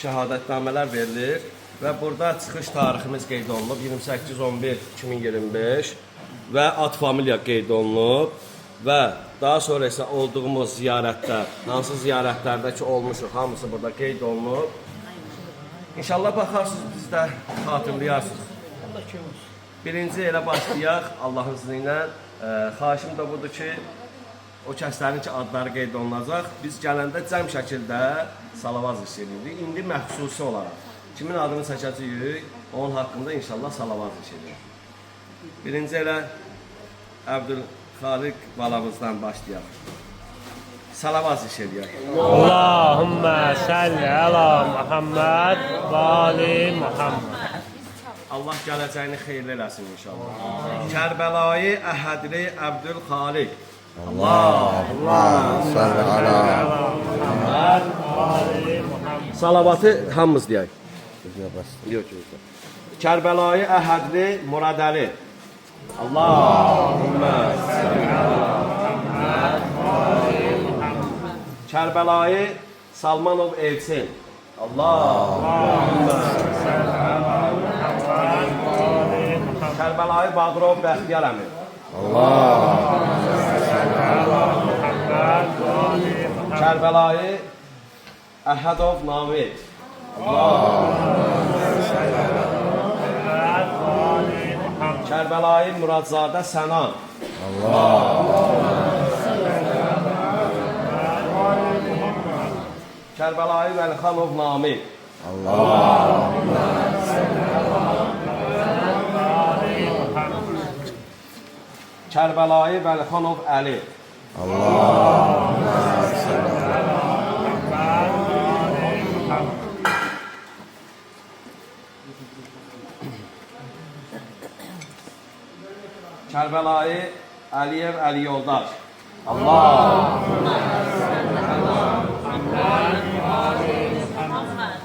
şəhadətnamələr verilir və burada çıxış tariximiz qeyd olunub 28-11-2025 və ad familiya qeyd olunub və daha sonra isə olduğumuz ziyarətlər, hansı ziyarətlərdəki olmuşuq, hamısı burada qeyd olunub. İnşallah baxarsınız, biz də xatırlayarsınız. Birinci elə başlayaq Allahın izni ilə. Xahişim də budur ki, o kəslərin ki adları qeyd olunacaq. Biz gələndə cəm şəkildə salavat işləyirik. İndi məxsusi olaraq. Kimin adını çəkəcəyik, onun haqqında inşallah salavat işləyirik. Birinci elə Əbdülxaliq balamızdan başlayaq. Salavat işləyək. Allahümmə səlli əla Muhammed və ali Muhammed. Allah gələcəyini xeyirli eləsin inşallah. Kərbəlayı Əhədli Əbdülxaliq. Allahümmə səlli əla Muhammed və ali Muhammed. Salavatı hamımız deyək. Yox, yox. Kərbəlayı Əhədli Muradəli. Allahümmə səlli əla Muhammed və ali Muhammed. Kərbəlayı Salmanov Elçin. Allahümmə səlli əla Muhammed və ali Muhammed. Kərbəlayı Bağırov Bəxtiyar əmi. Allahümmə səlli əla Muhammed və ali Muhammed. Kərbəlayı Əhədov Namik. Allahümmə səlli əla Muhammed və ali Muhammed. Kərbəlayı Muradzadə Sənan. Allahümmə səlli əla Muhammed və ali Muhammed. Kərbəlayı Vəlixanov Namik. Allahümmə səlli əla Muhammed və ali Muhammed. Kərbəlayı Vəlixanov Əli. Allahümmə səlli əla Muhammed və ali Muhammed. Kərbəlayı Əliyev Əli Yoldaş. Allahümmə səlli əla Muhammed və ali Muhammed.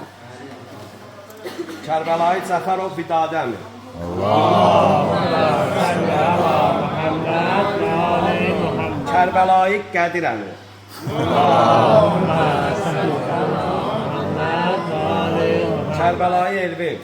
Kərbəlayı Cəfərov Vidadi əmi. Allahümmə səlli əla Muhammed və ali Muhammed. Kərbəlayı Qədir əmi. Allahümmə səlli əla Muhammed və ali Muhammed. Kərbəlayı Elvin.